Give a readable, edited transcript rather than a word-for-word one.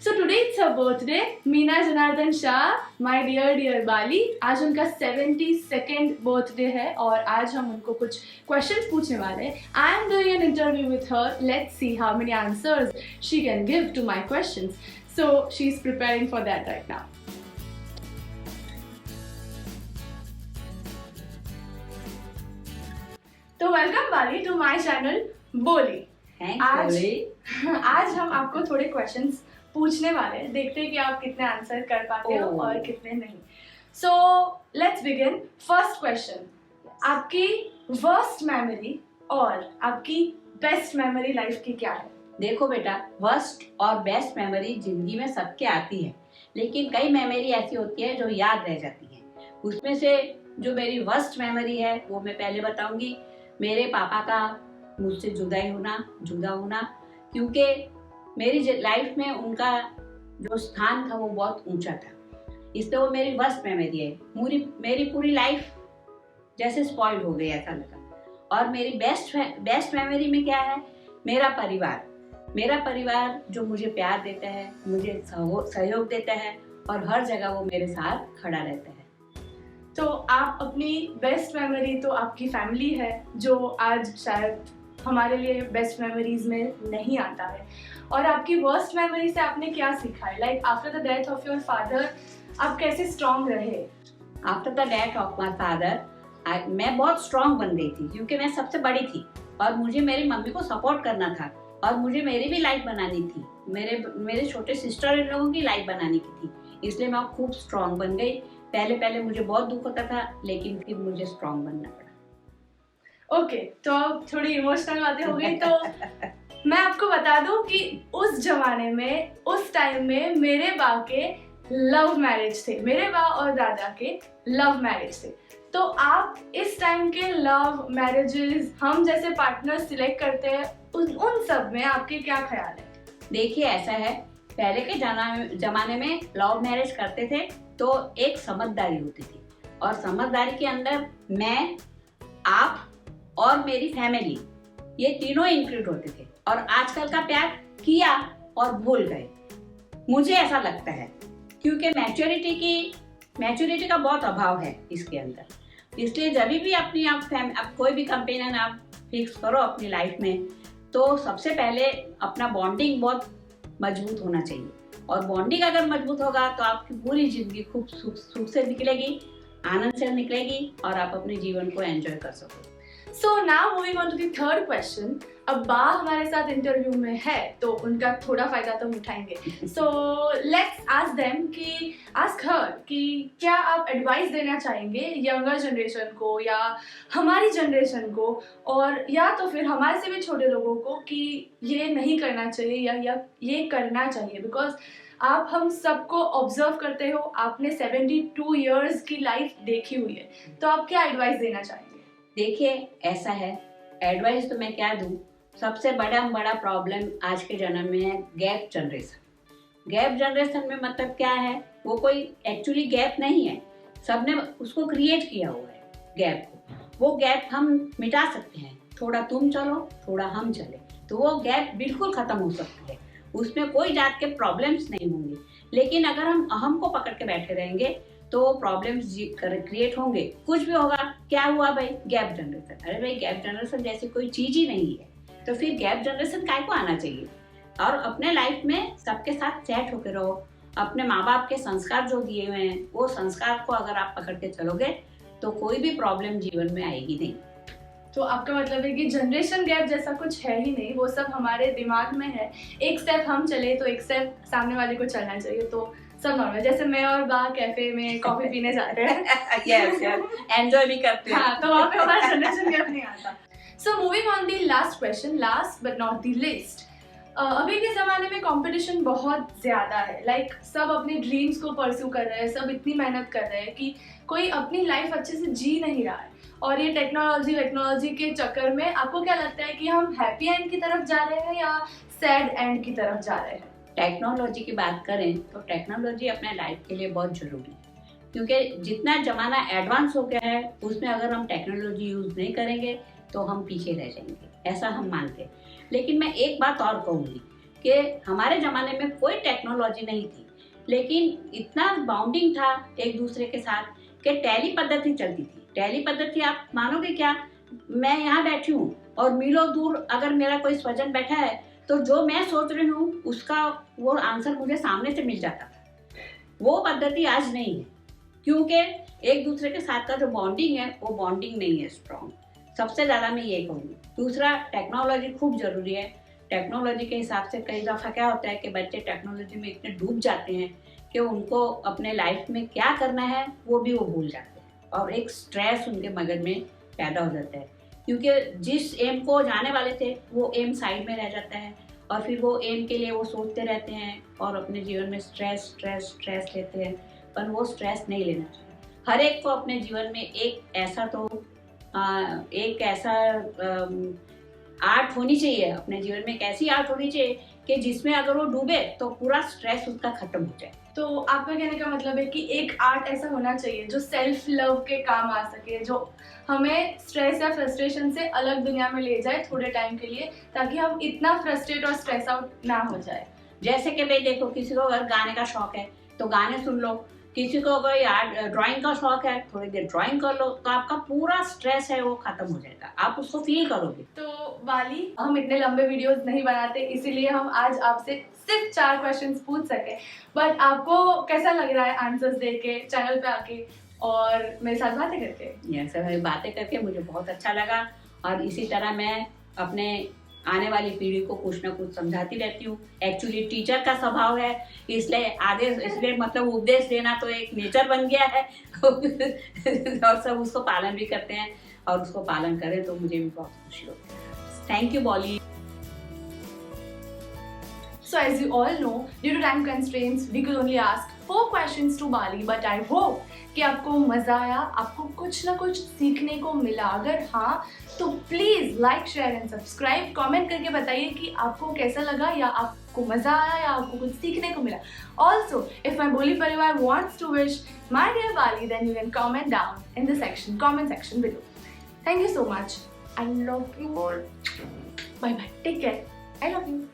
So today it's her birthday, Meena Janardhan Shah, my dear बाली. आज उनका 72nd birthday है और आज हम उनको कुछ क्वेश्चंस पूछने वाले हैं. I am doing an interview with her. Let's see how many answers she can give to my questions. So she's preparing for that right now. तो वेलकम बाली टू माय चैनल बोली. आज हम आपको थोड़े क्वेश्चंस पूछने वाले हैं, देखते हैं कि आप कितने आंसर कर पाते हो और कितने नहीं. So let's begin. First question, आपकी वर्स्ट मेमोरी और आपकी बेस्ट मेमोरी लाइफ की क्या है? देखो बेटा, वर्स्ट और बेस्ट मेमोरी जिंदगी में सबके आती है, लेकिन कई मेमोरी ऐसी होती है जो याद रह जाती है. उसमें से जो मेरी वर्स्ट मेमोरी है वो मैं पहले बताऊंगी. मेरे पापा का मुझसे जुदा होना, क्योंकि मेरी लाइफ में उनका जो स्थान था वो बहुत ऊंचा था, इसलिए वो मेरी वर्स्ट मेमोरी है. मेरी पूरी लाइफ जैसे स्पॉइल हो गई ऐसा लगा. और मेरी बेस्ट मेमोरी में क्या है? मेरा परिवार जो मुझे प्यार देता है, मुझे सहयोग देता है और हर जगह वो मेरे साथ खड़ा रहता है. तो आप अपनी बेस्ट मेमोरी तो आपकी फैमिली है, जो आज शायद हमारे लिए बेस्ट मेमोरीज में नहीं आता है. और आपकी वर्स्ट मेमोरी से आपने क्या सीखा है? Like after the death of your father आप कैसे स्ट्रॉन्ग रहे? After the death of my father मैं बहुत स्ट्रॉन्ग बन गई थी, क्योंकि मैं सबसे बड़ी थी और मुझे मेरी मम्मी को सपोर्ट करना था और मुझे मेरी भी लाइफ बनानी थी, मेरे छोटे सिस्टर इन लोगों की लाइफ बनानी की थी. इसलिए मैं खूब स्ट्रॉन्ग बन गई. पहले मुझे बहुत दुख होता था, लेकिन फिर मुझे स्ट्रॉन्ग बनना पड़ा. ओके, तो अब थोड़ी इमोशनल बातें हो गई. तो मैं आपको बता दूं कि उस जमाने में, उस टाइम में मेरे बा के लव मैरिज थे, मेरे बा और दादा के लव मैरिज थे. तो आप इस टाइम के लव मैरिजेस, हम जैसे पार्टनर सिलेक्ट करते हैं, उन सब में आपके क्या ख्याल है? देखिए, ऐसा है, पहले के जमाने में लव मैरिज करते थे तो एक समझदारी होती थी, और समझदारी के अंदर मैं, आप और मेरी फैमिली, ये तीनों इंक्लूड होते थे. और आजकल का प्यार किया और भूल गए, मुझे ऐसा लगता है, क्योंकि मैच्योरिटी का बहुत अभाव है इसके अंदर. इसलिए जब भी आप कोई भी कंपेनियन आप फिक्स करो अपनी लाइफ में, तो सबसे पहले अपना बॉन्डिंग बहुत मजबूत होना चाहिए. और बॉन्डिंग अगर मजबूत होगा तो आपकी पूरी जिंदगी खूब सुख से निकलेगी, आनंद से निकलेगी और आप अपने जीवन को एंजॉय कर सकोगे. So now moving on to the third question. अब बा हमारे साथ इंटरव्यू में है तो उनका थोड़ा फायदा तो उठाएंगे. So let's ask them ask her कि क्या आप एडवाइस देना चाहेंगे यंगर जनरेशन को या हमारी जनरेशन को, और या तो फिर हमारे से भी छोटे लोगों को, कि ये नहीं करना चाहिए या ये करना चाहिए? बिकॉज आप हम सबको ऑब्जर्व करते हो, आपने 72 इयर्स की लाइफ देखी हुई है, तो आप क्या एडवाइस देना चाहेंगे? देखिए, ऐसा है, एडवाइस तो मैं क्या दूं. सबसे बड़ा प्रॉब्लम आज के जन्म में है गैप जनरेशन में मतलब क्या है? वो कोई एक्चुअली गैप नहीं है, सबने उसको क्रिएट किया हुआ है गैप को. वो गैप हम मिटा सकते हैं, थोड़ा तुम चलो थोड़ा हम चले, तो वो गैप बिल्कुल खत्म हो सकती है. उसमें कोई जात के प्रॉब्लम्स नहीं होंगे. लेकिन अगर हम अहम को पकड़ के बैठे रहेंगे तो प्रॉब्लम्स क्रिएट होंगे. कुछ भी होगा, क्या हुआ भाई? Gap generation. अरे भाई, गैप जनरेशन जैसी कोई चीज ही नहीं है, तो फिर गैप जनरेशन काय को आना चाहिए? और अपने लाइफ में सबके साथ सेट होकर रहो. अपने माँ बाप के संस्कार जो दिए हुए हैं, वो संस्कार को अगर आप पकड़ के चलोगे तो कोई भी प्रॉब्लम जीवन में आएगी नहीं. तो आपका मतलब है कि जनरेशन गैप जैसा कुछ है ही नहीं, वो सब हमारे दिमाग में है. एक स्टेप हम चले तो एक स्टेप सामने वाले को चलना चाहिए, तो सब नॉर्मल. जैसे मैं और बा कैफे में कॉफी पीने जाते हैं, यस, एंजॉय भी करते हैं. हाँ, तो वहाँ पे हमारा जनरेशन गैप नहीं आता. So moving on the last question, last but not the least. अभी के ज़माने में कंपटीशन बहुत ज़्यादा है. लाइक सब अपने ड्रीम्स को परस्यू कर रहे हैं, सब इतनी मेहनत कर रहे हैं कि कोई अपनी लाइफ अच्छे से जी नहीं रहा है. और ये टेक्नोलॉजी के चक्कर में आपको क्या लगता है कि हम हैप्पी एंड की तरफ जा रहे हैं या सैड एंड की तरफ जा रहे हैं? टेक्नोलॉजी की बात करें तो टेक्नोलॉजी अपने लाइफ के लिए बहुत ज़रूरी है, क्योंकि जितना ज़माना एडवांस हो गया है उसमें अगर हम टेक्नोलॉजी यूज़ नहीं करेंगे तो हम पीछे रह जाएंगे, ऐसा हम मानते हैं. लेकिन मैं एक बात और कहूँगी कि हमारे ज़माने में कोई टेक्नोलॉजी नहीं थी, लेकिन इतना बाउंडिंग था एक दूसरे के साथ कि टैली पद्धति चलती थी। टैली पद्धति आप मानोगे क्या, मैं यहाँ बैठी हूँ और मीलों दूर अगर मेरा कोई स्वजन बैठा है तो जो मैं सोच रही हूँ उसका वो आंसर मुझे सामने से मिल जाता था। वो पद्धति आज नहीं है, क्योंकि एक दूसरे के साथ का जो बॉन्डिंग है वो बॉन्डिंग नहीं है स्ट्रॉन्ग। सबसे ज़्यादा मैं ये कहूँगी। दूसरा, टेक्नोलॉजी खूब ज़रूरी है। टेक्नोलॉजी के हिसाब से कई दफ़ा क्या होता है कि बच्चे टेक्नोलॉजी में इतने डूब जाते हैं कि उनको अपने लाइफ में क्या करना है वो भी वो भूल जाते हैं, और एक स्ट्रेस उनके मगज में पैदा हो जाता है, क्योंकि जिस एम को जाने वाले थे वो एम साइड में रह जाता है, और फिर वो एम के लिए वो सोचते रहते हैं और अपने जीवन में स्ट्रेस स्ट्रेस स्ट्रेस लेते हैं। पर वो स्ट्रेस नहीं लेना चाहिए। हर एक को अपने जीवन में एक ऐसा आर्ट होनी चाहिए, अपने जीवन में एक ऐसी आर्ट होनी चाहिए कि जिसमें अगर वो डूबे तो पूरा स्ट्रेस उसका खत्म हो जाए। तो आपका कहने का मतलब है कि एक आर्ट ऐसा होना चाहिए जो सेल्फ लव के काम आ सके, जो हमें स्ट्रेस या फ्रस्ट्रेशन से अलग दुनिया में ले जाए थोड़े टाइम के लिए, ताकि हम इतना फ्रस्ट्रेट और स्ट्रेस आउट ना हो जाए। जैसे कि भाई देखो, किसी को अगर गाने का शौक है तो गाने सुन लो, किसी को अगर यार ड्राइंग का शौक है थोड़ी देर ड्राइंग कर लो, तो आपका पूरा स्ट्रेस है वो खत्म हो जाएगा, आप उसको फील करोगे। तो वाली, हम इतने लंबे वीडियोस नहीं बनाते, इसीलिए हम आज आपसे सिर्फ 4 क्वेश्चंस पूछ सके। बट आपको कैसा लग रहा है आंसर्स दे के, चैनल पे आके और मेरे साथ बातें करके? ऐसे बातें करके मुझे बहुत अच्छा लगा, और इसी तरह मैं अपने आने वाली पीढ़ी को कुछ ना कुछ समझाती रहती हूँ। एक्चुअली टीचर का स्वभाव है, इसलिए मतलब उपदेश देना तो एक नेचर बन गया है और सब उसको पालन भी करते हैं, और उसको पालन करें तो मुझे भी बहुत खुशी होती है। थैंक यू बॉली। So as you all know, due to time constraints, we could only ask 4 questions to Bali, but I hope कि आपको मज़ा आया, आपको कुछ ना कुछ सीखने को मिला। अगर हाँ तो please like, share and subscribe. Comment करके बताइए कि आपको कैसा लगा, या आपको मज़ा आया, या आपको कुछ सीखने को मिला। Also, if my Boli Parivar wants to wish my dear Bali, then you can comment down in the comment section below. Thank you so much. I love you all. Bye bye. Take care. I love you.